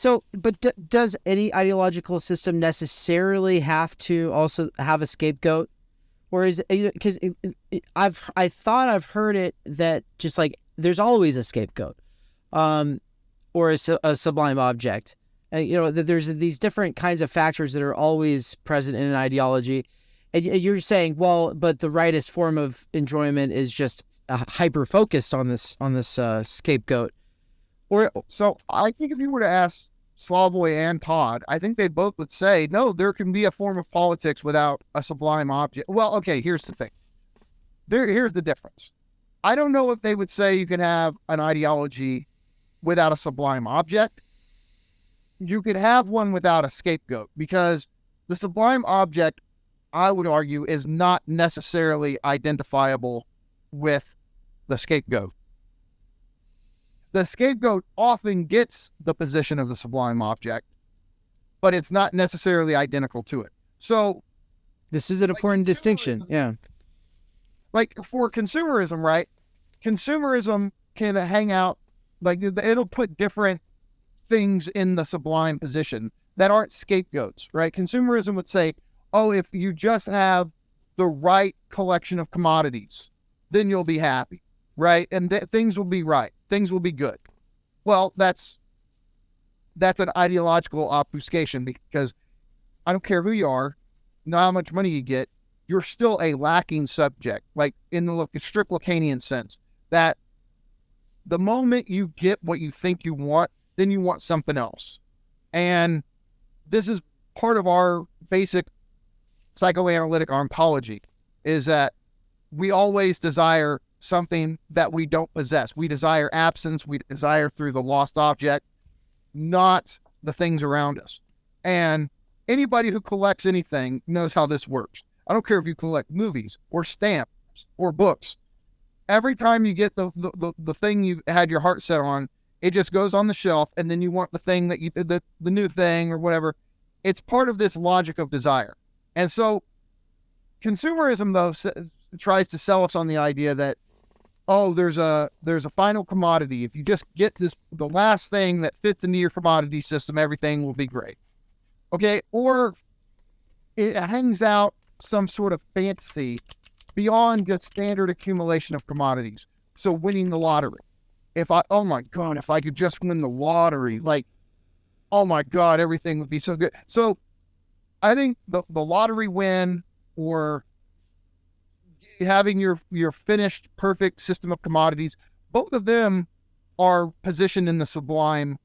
So, but does any ideological system necessarily have to also have a scapegoat, or is it because I thought I've heard it that just like there's always a scapegoat, or a sublime object. There's these different kinds of factors that are always present in an ideology, and you're saying, well, but the rightist form of enjoyment is just hyper focused on this scapegoat. So I think if you were to ask Slavoj and Todd, I think they both would say, no, there can be a form of politics without a sublime object. Well, okay, here's the thing. Here's the difference. I don't know if they would say you can have an ideology without a sublime object. You could have one without a scapegoat, because the sublime object, I would argue, is not necessarily identifiable with the scapegoat. The scapegoat often gets the position of the sublime object, but it's not necessarily identical to it. So this is an important distinction. Yeah. Like for consumerism, right? Consumerism can hang out, like it'll put different things in the sublime position that aren't scapegoats, right? Consumerism would say, oh, if you just have the right collection of commodities, then you'll be happy, right? And things will be right. Things will be good. Well, that's an ideological obfuscation, because I don't care who you are, know how much money you get, you're still a lacking subject, like in the strict Lacanian sense, that the moment you get what you think you want, then you want something else. And this is part of our basic psychoanalytic ontology, is that we always desire something that we don't possess. We desire absence. We desire through the lost object, not the things around us. And anybody who collects anything knows how this works. I don't care if you collect movies or stamps or books. Every time you get the thing you had your heart set on, it just goes on the shelf, and then you want the thing that the new thing or whatever. It's part of this logic of desire. And so consumerism, though, tries to sell us on the idea that, oh, there's a final commodity. If you just get the last thing that fits into your commodity system, everything will be great. Okay, or it hangs out some sort of fantasy beyond the standard accumulation of commodities. So winning the lottery. Oh my God, if I could just win the lottery, like, oh my God, everything would be so good. So I think the lottery win, or having your finished perfect system of commodities, both of them are positioned in the sublime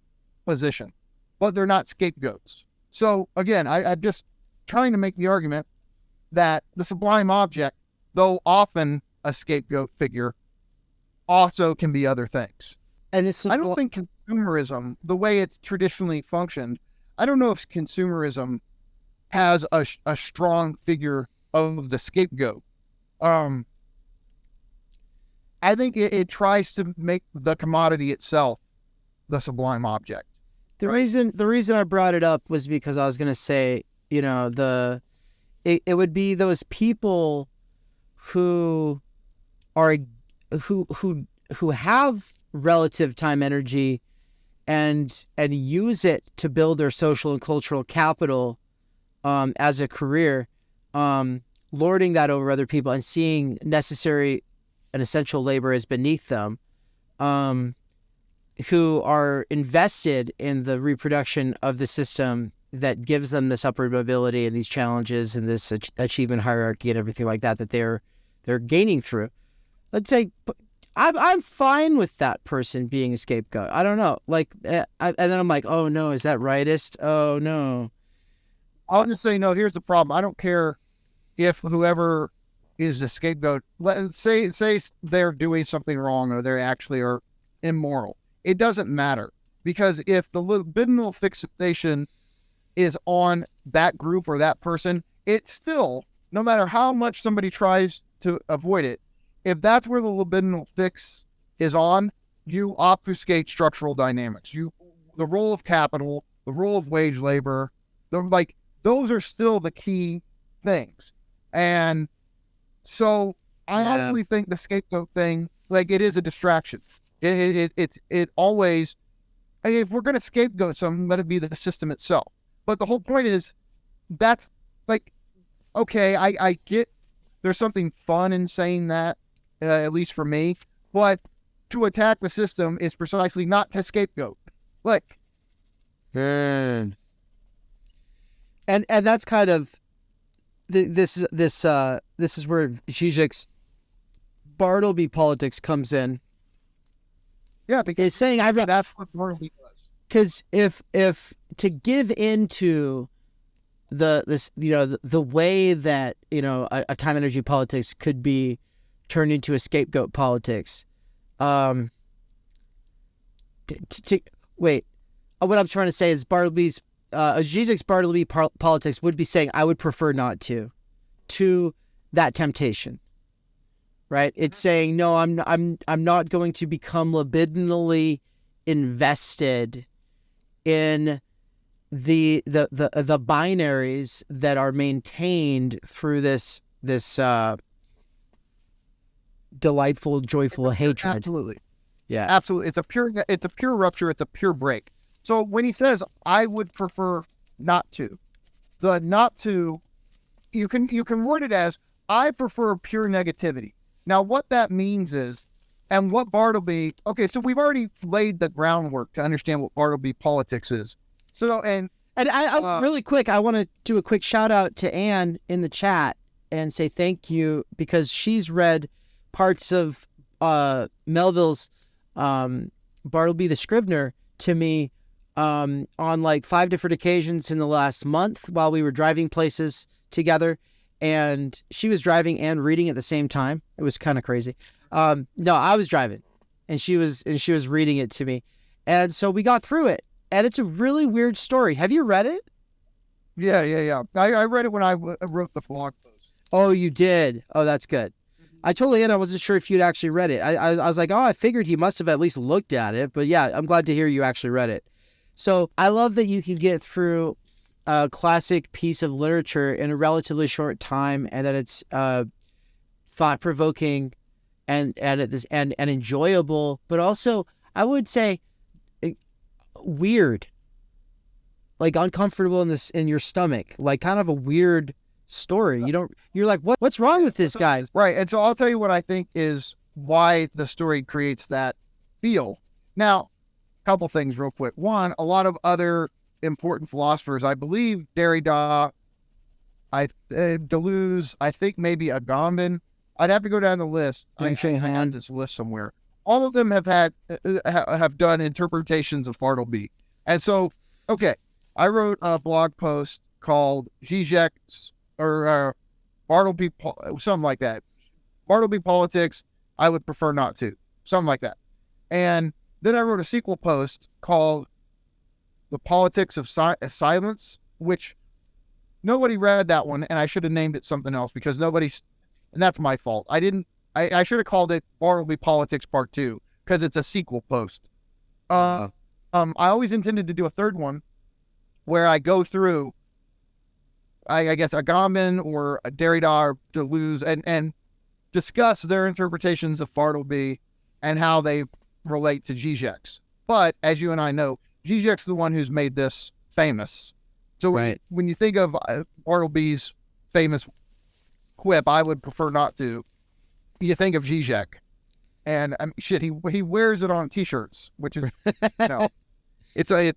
position, but they're not scapegoats. So again, I'm just trying to make the argument that the sublime object, though often a scapegoat figure, also can be other things. And I don't think consumerism, the way it's traditionally functioned, I don't know if consumerism has a strong figure of the scapegoat. I think it tries to make the commodity itself the sublime object. The reason I brought it up was because I was going to say, it would be those people who have relative time energy and use it to build their social and cultural capital as a career, lording that over other people and seeing necessary and essential labor as beneath them, who are invested in the reproduction of the system that gives them this upward mobility and these challenges and this achievement hierarchy and everything like that they're gaining through. Let's say I'm fine with that person being a scapegoat. I don't know, and then I'm like, oh no, is that rightist? Oh no. I'll just say, no, here's the problem. I don't care if whoever is the scapegoat, let's say they're doing something wrong or they actually are immoral. It doesn't matter, because if the libidinal fixation is on that group or that person, it's still, no matter how much somebody tries to avoid it, if that's where the libidinal fix is on, you obfuscate structural dynamics. The role of capital, the role of wage labor, those are still the key things. And so I honestly think the scapegoat thing, it is a distraction. It always, if we're going to scapegoat something, let it be the system itself. But the whole point is, that's like, okay, I get there's something fun in saying that, at least for me, but to attack the system is precisely not to scapegoat. Like, and that's kind of this is where Žižek's Bartleby politics comes in. Yeah, because is saying that's what Bartleby does. Because if to give into the way that a time energy politics could be turned into a scapegoat politics, what I'm trying to say is Bartleby's Žižek's Bartleby politics would be saying I would prefer not to that temptation, right? It's saying no, I'm not going to become libidinally invested in the binaries that are maintained through this delightful, joyful hatred. Absolutely. Yeah. Absolutely. It's a pure rupture. It's a pure break. So when he says, I would prefer not to, the not to, you can word it as, I prefer pure negativity. Now, what that means is, and what Bartleby, okay, so we've already laid the groundwork to understand what Bartleby politics is. So, and I really quick, I want to do a quick shout out to Anne in the chat and say thank you, because she's read parts of Melville's Bartleby the Scrivener to me on like 5 different occasions in the last month while we were driving places together, and she was driving and reading at the same time. It was kind of crazy. No, I was driving and she was reading it to me, and so we got through it, and it's a really weird story. Have you read it? Yeah. I read it when I wrote the blog post. Oh, you did? Oh, that's good. I told Anna I wasn't sure if you'd actually read it. I was like, oh, I figured he must have at least looked at it. But yeah, I'm glad to hear you actually read it. So I love that you can get through a classic piece of literature in a relatively short time, and that it's thought-provoking and enjoyable, but also, I would say, weird. Like uncomfortable in your stomach. Like kind of a weird story. You're like, what's wrong with this guy? Right. And so I'll tell you what I think is why the story creates that feel. Now, a couple things real quick. One, a lot of other important philosophers, I believe Derrida, Deleuze, I think maybe Agamben. I'd have to go down the list. I had this list somewhere. All of them have done interpretations of Bartleby. And so, okay, I wrote a blog post called Žižek's or Bartleby, something like that. Bartleby politics, I would prefer not to. Something like that. And then I wrote a sequel post called The Politics of Silence, which nobody read that one, and I should have named it something else because and that's my fault. I should have called it Bartleby Politics Part 2 because it's a sequel post. I always intended to do a third one where I go through, I guess, Agamben or Derrida or Deleuze and discuss their interpretations of Bartleby and how they relate to Žižek's. But as you and I know, Žižek's the one who's made this famous. So right. When you think of Bartleby's famous quip, I would prefer not to, you think of Žižek. And he wears it on T-shirts, which is, it's a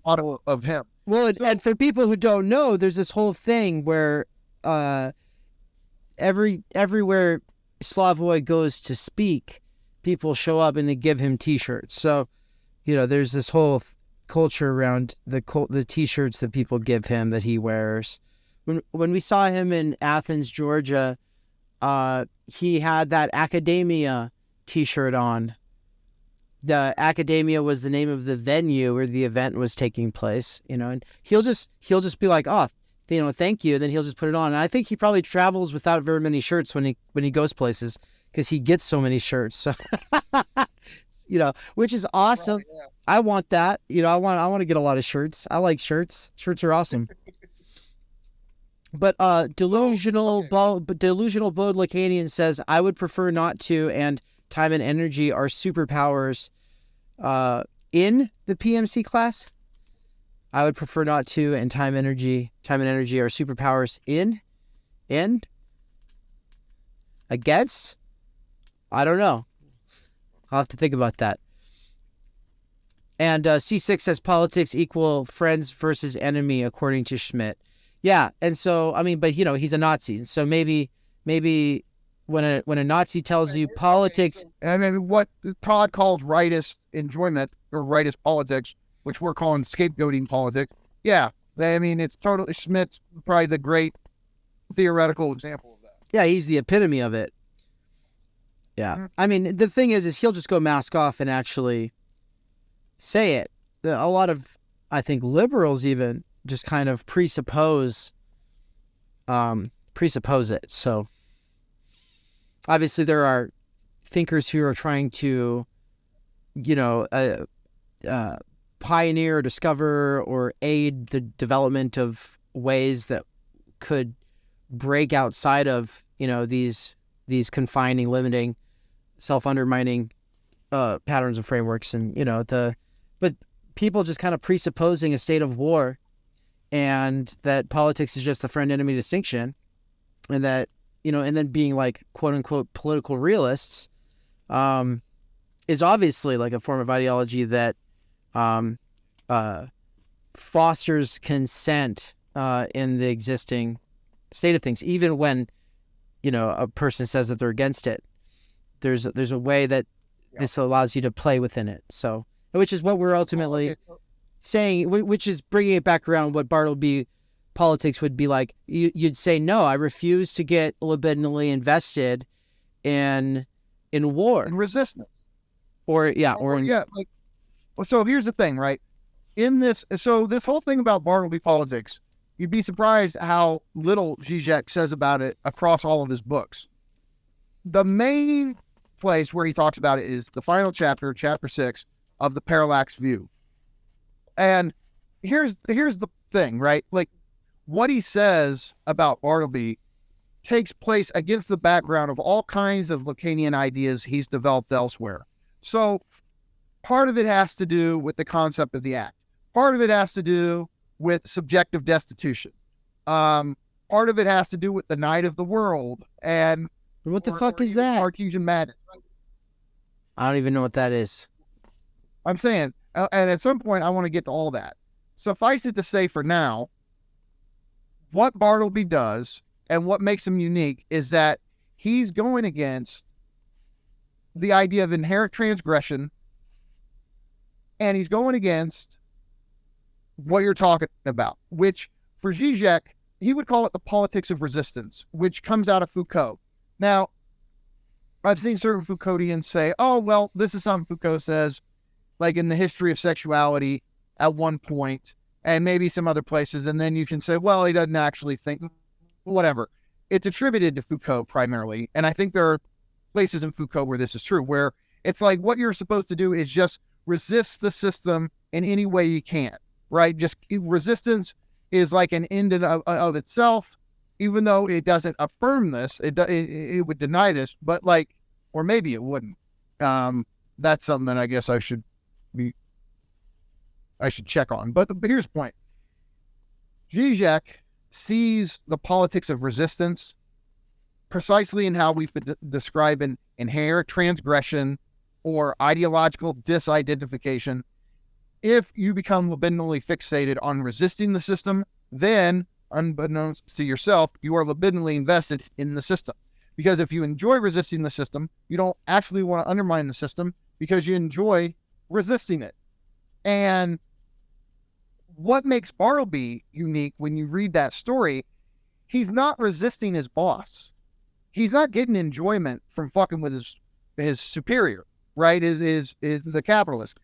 motto of him. Well, and for people who don't know, there's this whole thing where everywhere Slavoj goes to speak, people show up and they give him T-shirts. So, there's this whole culture around the T-shirts that people give him that he wears. When we saw him in Athens, Georgia, he had that Academia T-shirt on. The Academia was the name of the venue where the event was taking place, and he'll just be like, oh, thank you. And then he'll just put it on. And I think he probably travels without very many shirts when he goes places because he gets so many shirts. So, which is awesome. Right, yeah. I want that. I want to get a lot of shirts. I like shirts. Shirts are awesome. But delusional Bodlacanian says, I would prefer not to, and time and energy are superpowers in the PMC class. I would prefer not to. And time and energy are superpowers in, against. I don't know. I'll have to think about that. And C6 says politics equal friends versus enemy, according to Schmidt. Yeah, and so I mean, but he's a Nazi, so maybe when a Nazi tells you politics, I mean, what Todd calls rightist enjoyment or rightist politics, which we're calling scapegoating politics. Yeah, I mean, it's totally Schmidt's probably the great theoretical example of that. Yeah, he's the epitome of it. Yeah, mm-hmm. I mean, the thing is he'll just go mask off and actually say it. A lot of, I think, liberals even just kind of presuppose it. So obviously there are thinkers who are trying to, pioneer or discover or aid the development of ways that could break outside of, these confining, limiting, self-undermining patterns and frameworks. And, but people just kind of presupposing a state of war and that politics is just the friend-enemy distinction, and that, and then being like, quote-unquote, political realists is obviously like a form of ideology that fosters consent in the existing state of things, even when, a person says that they're against it. There's a way that this allows you to play within it. So, which is what we're ultimately saying, which is bringing it back around what Bartleby politics would be like. You'd say, no, I refuse to get libidinally invested in war. In resistance. So here's the thing, right? This whole thing about Bartleby politics, you'd be surprised how little Žižek says about it across all of his books. The main place where he talks about it is the final chapter, chapter 6 of the Parallax View. And here's the thing, right? Like, what he says about Bartleby takes place against the background of all kinds of Lacanian ideas he's developed elsewhere. So part of it has to do with the concept of the act. Part of it has to do with subjective destitution. Part of it has to do with the night of the world. And what the fuck is that? Cartesian madness. I don't even know what that is. I'm saying, and at some point I want to get to all that. Suffice it to say for now, what Bartleby does and what makes him unique is that he's going against the idea of inherent transgression, and he's going against what you're talking about, which for Žižek, he would call it the politics of resistance, which comes out of Foucault. Now, I've seen certain Foucauldians say, oh, well, this is something Foucault says, like in the history of sexuality at one point, and maybe some other places, and then you can say, well, he doesn't actually think, whatever. It's attributed to Foucault primarily, and I think there are places in Foucault where this is true, where it's like what you're supposed to do is just resist the system in any way you can, right? Just resistance is like an end in of itself, even though it doesn't affirm this, it would deny this, but like, or maybe it wouldn't. That's something that I guess I should check on. But here's the point. Žižek sees the politics of resistance precisely in how we've been describing inherent transgression or ideological disidentification. If you become libidinally fixated on resisting the system, then, unbeknownst to yourself, you are libidinally invested in the system. Because if you enjoy resisting the system, you don't actually want to undermine the system because you enjoy resisting it. And what makes Bartleby unique when you read that story, he's not resisting his boss. He's not getting enjoyment from fucking with his superior, right? Is the capitalist.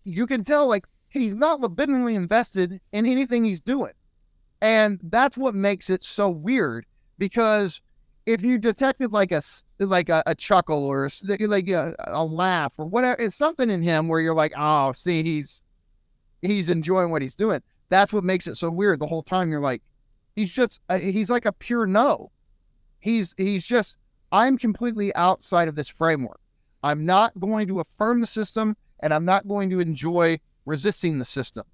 You can tell, like, he's not libidinally invested in anything he's doing. And that's what makes it so weird, because if you detected like a chuckle or like a laugh or whatever, it's something in him where you're like, oh, see, he's enjoying what he's doing. That's what makes it so weird. The whole time you're like, he's like a pure no. He's just, I'm completely outside of this framework. I'm not going to affirm the system, and I'm not going to enjoy resisting the system.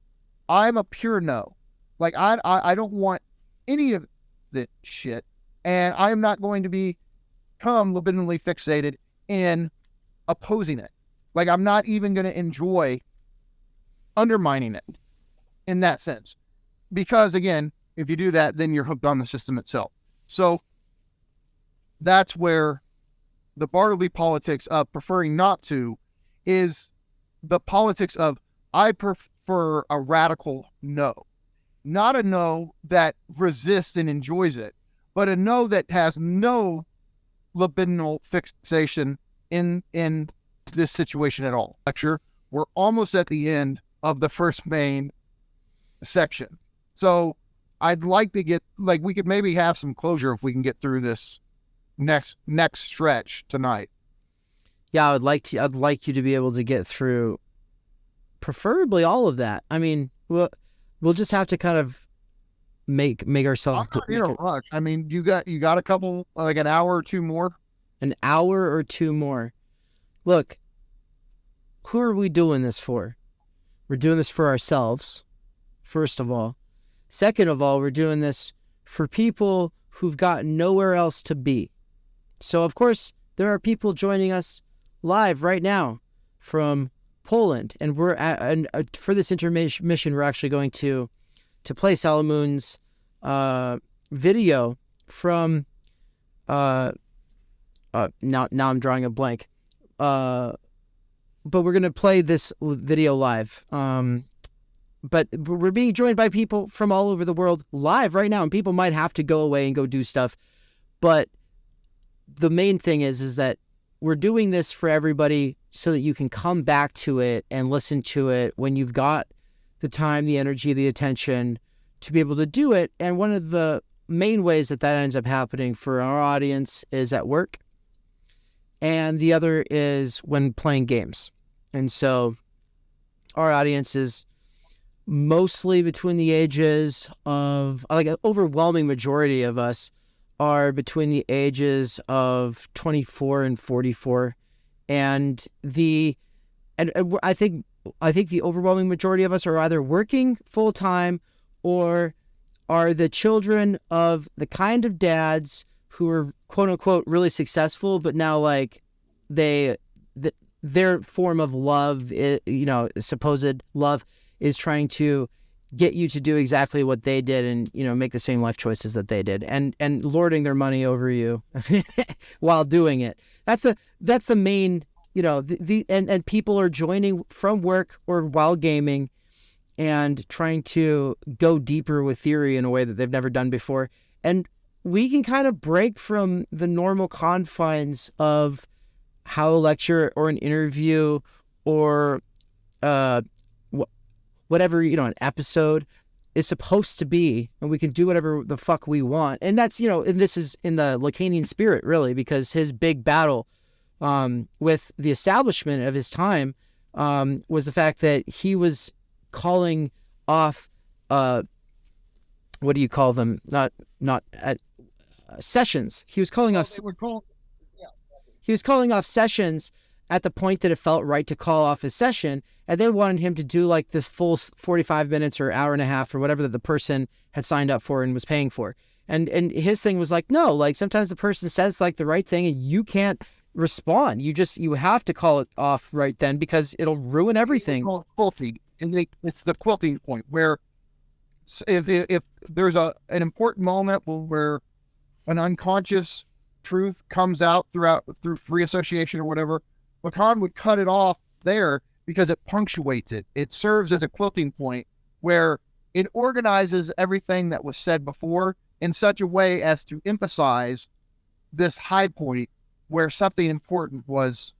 I'm a pure no. Like, I don't want any of this shit, and I'm not going to become libidinally fixated in opposing it. Like, I'm not even going to enjoy undermining it in that sense. Because, again, if you do that, then you're hooked on the system itself. So that's where the Bartleby politics of preferring not to is the politics of I prefer a radical no. Not a no that resists and enjoys it, but a no that has no libidinal fixation in this situation at all. Lecture, we're almost at the end of the first main section. So I'd like to get, like, we could maybe have some closure if we can get through this next stretch tonight. Yeah, I'd like you to be able to get through preferably all of that. I mean, we'll just have to kind of make ourselves. I'm not in a rush. I mean, you got a couple, like an hour or two more. An hour or two more. Look, who are we doing this for? We're doing this for ourselves, first of all. Second of all, we're doing this for people who've got nowhere else to be. So, of course, there are people joining us live right now from Poland, and for this intermission, we're actually going to play Salamoon's video from now I'm drawing a blank, but we're gonna play this video live. But we're being joined by people from all over the world live right now, and people might have to go away and go do stuff, but the main thing is that we're doing this for everybody so that you can come back to it and listen to it when you've got the time, the energy, the attention to be able to do it. And one of the main ways that ends up happening for our audience is at work. And the other is when playing games. And so our audience is mostly between the ages of, like, an overwhelming majority of us are between the ages of 24 and 44. And I think the overwhelming majority of us are either working full time or are the children of the kind of dads who are quote unquote really successful, but now, like, their form of love, supposed love, is trying to get you to do exactly what they did and, make the same life choices that they did, and lording their money over you while doing it. That's the main, and people are joining from work or while gaming and trying to go deeper with theory in a way that they've never done before. And we can kind of break from the normal confines of how a lecture or an interview or whatever, an episode is supposed to be, and we can do whatever the fuck we want. And that's, and this is in the Lacanian spirit, really, because his big battle with the establishment of his time was the fact that he was calling off, what do you call them? Not sessions. He was calling off. He was calling off sessions at the point that it felt right to call off his session, and they wanted him to do like the full 45 minutes or hour and a half or whatever that the person had signed up for and was paying for. And his thing was like, no, like, sometimes the person says like the right thing and you can't respond. You have to call it off right then because it'll ruin everything. Quilting, and it's the quilting point where if there's an important moment where an unconscious truth comes out through free association or whatever, Lacan would cut it off there because it punctuates it. It serves as a quilting point where it organizes everything that was said before in such a way as to emphasize this high point where something important was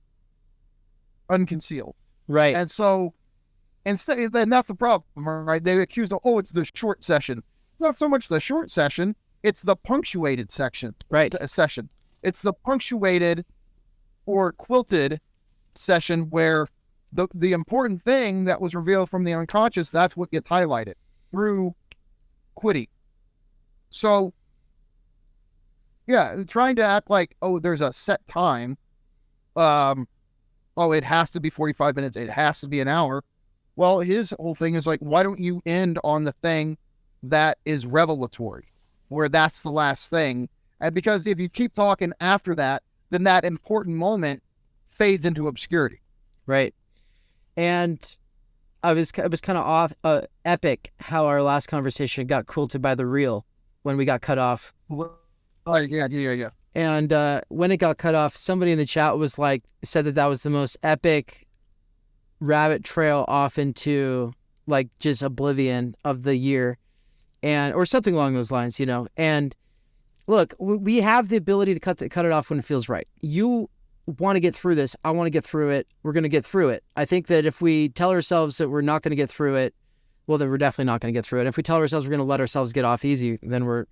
unconcealed. Right. And so, and that's the problem, right? They accused of, it's the short session. It's not so much the short session, it's the punctuated section. Right. Session. It's the punctuated or quilted session where the important thing that was revealed from the unconscious, that's what gets highlighted through quitting. So, yeah, trying to act like, there's a set time, oh, it has to be 45 minutes. It has to be an hour. Well, his whole thing is like, why don't you end on the thing that is revelatory, where that's the last thing? And because if you keep talking after that, then that important moment fades into obscurity. Right. And it was kind of epic how our last conversation got quilted by the reel when we got cut off. Oh, yeah. And when it got cut off, somebody in the chat said that was the most epic rabbit trail off into like just oblivion of the year, or something along those lines, And look, we have the ability to cut it off when it feels right. You want to get through this. I want to get through it. We're going to get through it. I think that if we tell ourselves that we're not going to get through it, well, then we're definitely not going to get through it. If we tell ourselves we're going to let ourselves get off easy, then we're.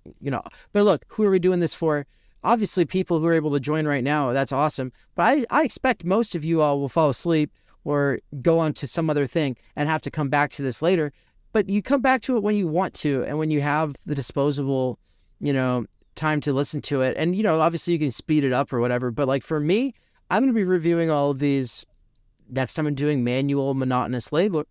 But look, who are we doing this for? Obviously, people who are able to join right now, that's awesome. But I expect most of you all will fall asleep or go on to some other thing and have to come back to this later. But you come back to it when you want to and when you have the disposable, time to listen to it. And, obviously you can speed it up or whatever. But like for me, I'm going to be reviewing all of these next time I'm doing manual, monotonous labor.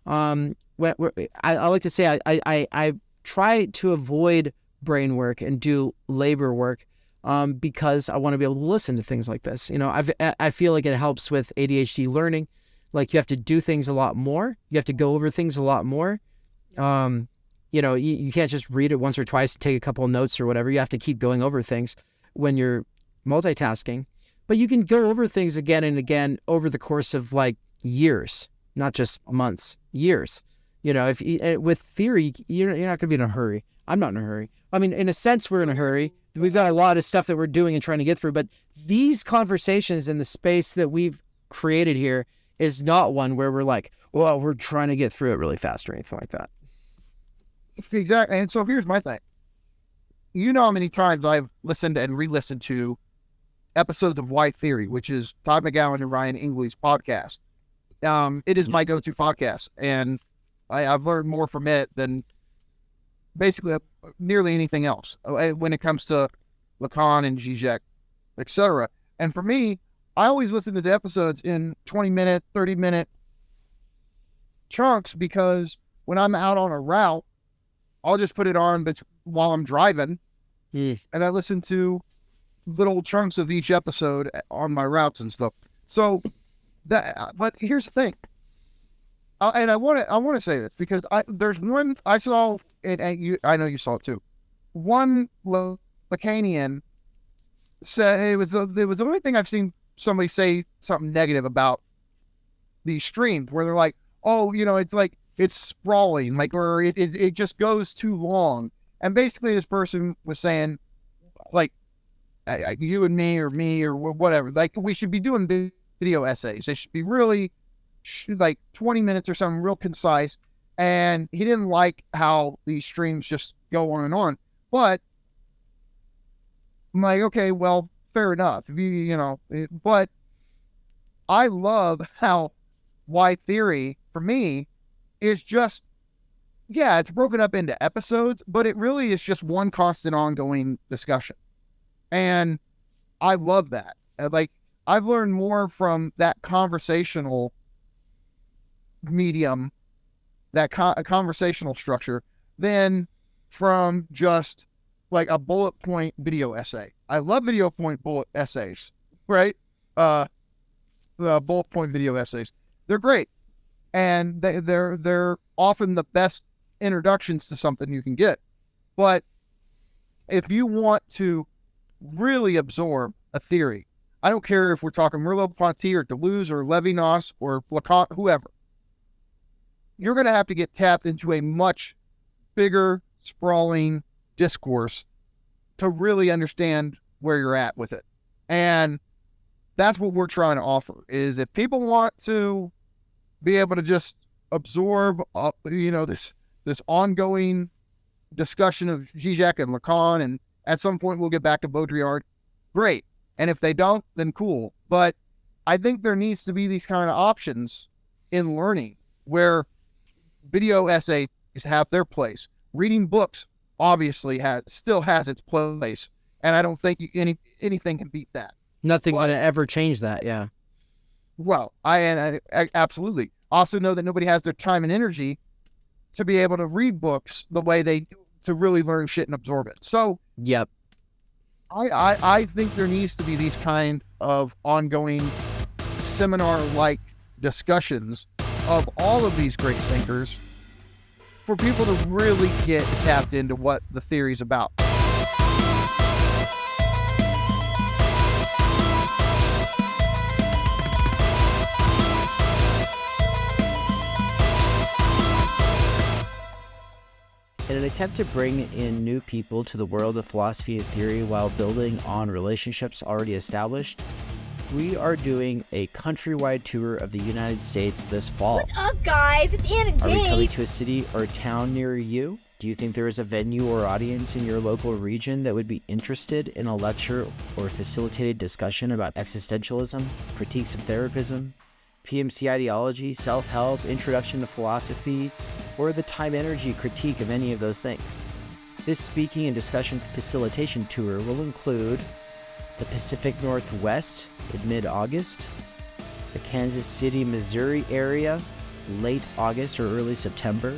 I like to say I try to avoid brain work and do labor work because I want to be able to listen to things like this. I feel like it helps with ADHD learning. Like you have to do things a lot more. You have to go over things a lot more. You can't just read it once or twice, take a couple of notes or whatever. You have to keep going over things when you're multitasking. But you can go over things again and again over the course of like years, not just months, years. With theory, you're not going to be in a hurry. I'm not in a hurry. I mean, in a sense, we're in a hurry. We've got a lot of stuff that we're doing and trying to get through. But these conversations in the space that we've created here is not one where we're like, well, we're trying to get through it really fast or anything like that. Exactly. And so here's my thing. You know how many times I've listened and re-listened to episodes of Why Theory, which is Todd McGowan and Ryan Ingley's podcast. It is my go-to podcast, and I've learned more from it than basically nearly anything else when it comes to Lacan and Žižek, etc. And for me, I always listen to the episodes in 20-minute, 30-minute chunks because when I'm out on a route, I'll just put it on while I'm driving, and I listen to little chunks of each episode on my routes and stuff. So but here's the thing, and I want to say this because there's one I saw, and I know you saw it too. One Lacanian said it was the only thing I've seen somebody say something negative about these streams where they're like, oh, it's like it's sprawling, like, or it just goes too long. And basically this person was saying, like, you and me or whatever, like we should be doing video essays. They should be really like 20 minutes or something, real concise. And he didn't like how these streams just go on and on. But I'm like, okay, well, fair enough. But I love how Why Theory for me is just, yeah, it's broken up into episodes, but it really is just one constant ongoing discussion. And I love that. Like, I've learned more from that conversational medium, that conversational structure, than from just like a bullet point video essay. I love video point bullet essays, right? Bullet point video essays. They're great. And they're often the best introductions to something you can get. But if you want to really absorb a theory, I don't care if we're talking Merleau-Ponty or Deleuze or Levinas or Lacan, whoever, you're going to have to get tapped into a much bigger, sprawling discourse to really understand where you're at with it. And that's what we're trying to offer, is if people want to be able to just absorb, this ongoing discussion of Žižek and Lacan, and at some point we'll get back to Baudrillard, great. And if they don't, then cool. But I think there needs to be these kind of options in learning where video essays have their place. Reading books obviously still has its place. And I don't think anything can beat that. Nothing's going to ever change that, yeah. Well, I absolutely also know that nobody has their time and energy to be able to read books the way to really learn shit and absorb it. So Yep. I think there needs to be these kind of ongoing seminar-like discussions of all of these great thinkers for people to really get tapped into what the theory's about. In an attempt to bring in new people to the world of philosophy and theory while building on relationships already established, we are doing a countrywide tour of the United States this fall. What's up, guys? It's Ann and Are we Dave. coming to a city or town near you? Do you think there is a venue or audience in your local region that would be interested in a lecture or facilitated discussion about existentialism, critiques of therapism, PMC ideology, self-help, introduction to philosophy, or the Timenergy critique of any of those things? This speaking and discussion facilitation tour will include the Pacific Northwest in mid-August, the Kansas City, Missouri area late August or early September,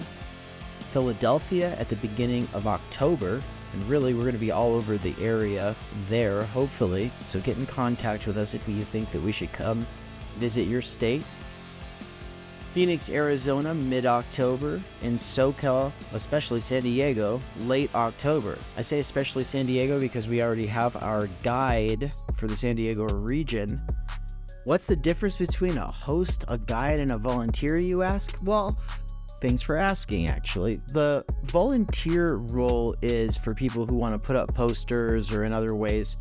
Philadelphia at the beginning of October, and really we're going to be all over the area there, hopefully, so get in contact with us if you think that we should come visit your state. Phoenix, Arizona, mid-October, and SoCal, especially San Diego, late October. I say especially San Diego because we already have our guide for the San Diego region. What's the difference between a host, a guide, and a volunteer, you ask? Well, thanks for asking, actually. The volunteer role is for people who want to put up posters or in other ways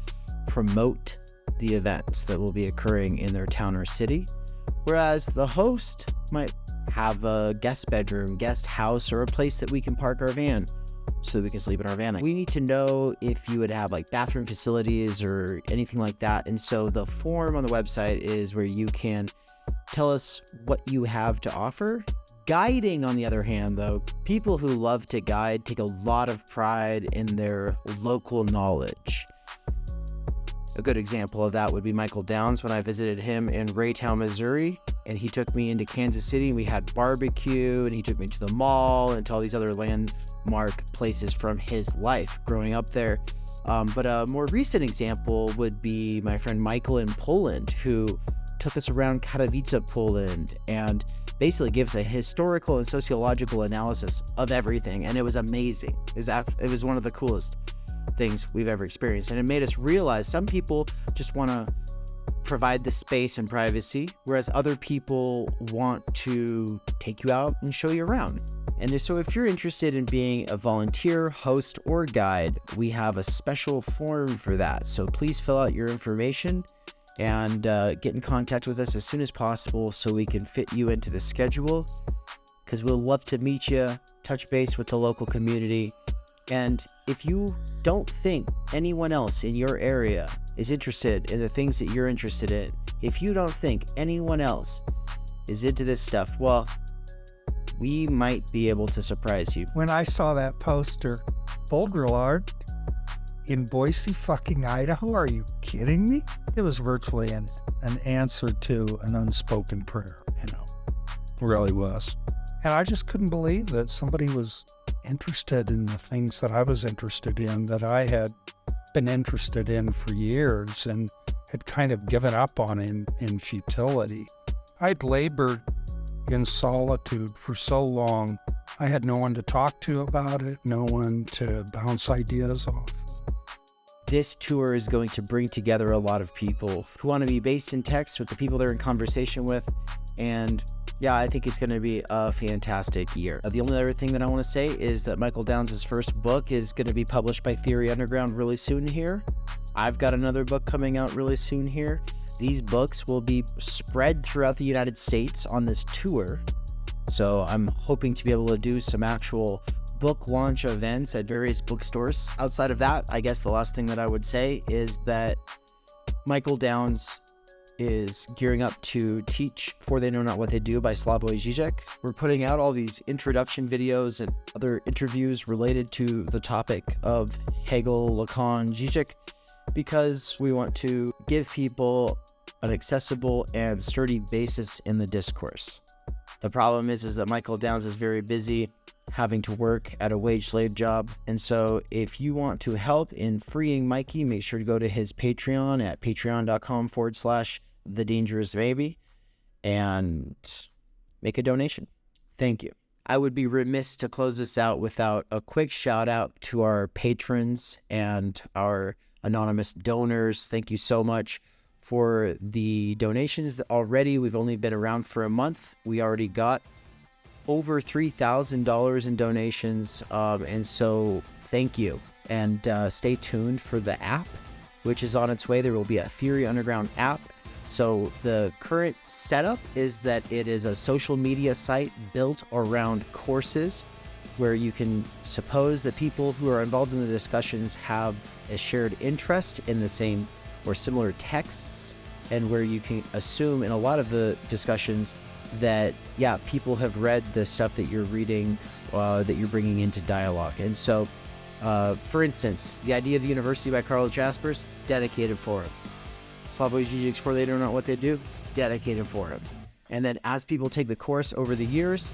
promote the events that will be occurring in their town or city, whereas the host might have a guest bedroom, guest house, or a place that we can park our van so that we can sleep in our van. We need to know if you would have like bathroom facilities or anything like that, and so the form on the website is where you can tell us what you have to offer. Guiding, on the other hand, though, people who love to guide take a lot of pride in their local knowledge. A good example of that would be Michael Downs when I visited him in Raytown, Missouri, and he took me into Kansas City and we had barbecue, and he took me to the mall and to all these other landmark places from his life growing up there. But a more recent example would be my friend Michael in Poland, who took us around Katowice, Poland, and basically gives a historical and sociological analysis of everything, and it was amazing. It was one of the coolest things we've ever experienced, and it made us realize some people just want to provide the space and privacy, whereas other people want to take you out and show you around. And so if you're interested in being a volunteer, host, or guide, we have a special form for that, so please fill out your information and get in contact with us as soon as possible so we can fit you into the schedule, because we'll love to meet you, touch base with the local community. And if you don't think anyone else in your area is interested in the things that you're interested in, if you don't think anyone else is into this stuff, well, we might be able to surprise you. When I saw that poster, Boulder art in Boise, fucking Idaho, are you kidding me? It was virtually an answer to an unspoken prayer, It really was. And I just couldn't believe that somebody was interested in the things that I was interested in, that I had been interested in for years and had kind of given up on in futility. I'd labored in solitude for so long. I had no one to talk to about it, no one to bounce ideas off. This tour is going to bring together a lot of people who want to be based in text with the people they're in conversation with, and yeah, I think it's going to be a fantastic year. The only other thing that I want to say is that Michael Downs' first book is going to be published by Theory Underground really soon here. I've got another book coming out really soon here. These books will be spread throughout the United States on this tour, so I'm hoping to be able to do some actual book launch events at various bookstores. Outside of that, I guess the last thing that I would say is that Michael Downs is gearing up to teach For They Know Not What They Do by Slavoj Žižek. We're putting out all these introduction videos and other interviews related to the topic of Hegel, Lacan, Žižek, because we want to give people an accessible and sturdy basis in the discourse. The problem is that Michael Downs is very busy having to work at a wage slave job. And so if you want to help in freeing Mikey, make sure to go to his Patreon at patreon.com/thedangerousbaby and make a donation. Thank you. I would be remiss to close this out without a quick shout out to our patrons and our anonymous donors. Thank you so much for the donations already. We've only been around for a month. We already got over $3,000 in donations. And so thank you. And stay tuned for the app, which is on its way. There will be a Theory Underground app. So the current setup is that it is a social media site built around courses where you can suppose that people who are involved in the discussions have a shared interest in the same or similar texts, and where you can assume in a lot of the discussions that, yeah, people have read the stuff that you're reading, that you're bringing into dialogue. And so, for instance, The Idea of the University by Carl Jaspers, dedicated forum. Slavoj Žižek's For They Don't Know What They Do, dedicated forum. And then as people take the course over the years,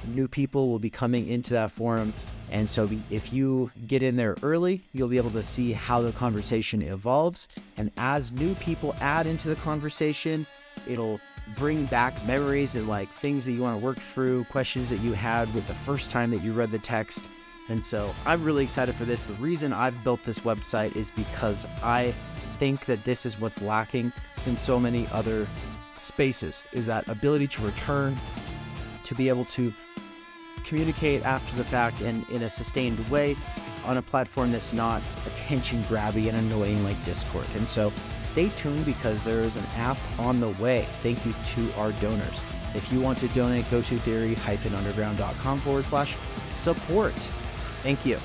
new people will be coming into that forum. And so if you get in there early, you'll be able to see how the conversation evolves. And as new people add into the conversation, it'll bring back memories and like things that you want to work through, questions that you had with the first time that you read the text. And so I'm really excited for this. The reason I've built this website is because I think that this is what's lacking in so many other spaces, is that ability to return, to be able to communicate after the fact and in a sustained way on a platform that's not attention grabby and annoying like Discord. And so stay tuned because there is an app on the way. Thank you to our donors. If you want to donate, go to theory-underground.com/support. Thank you.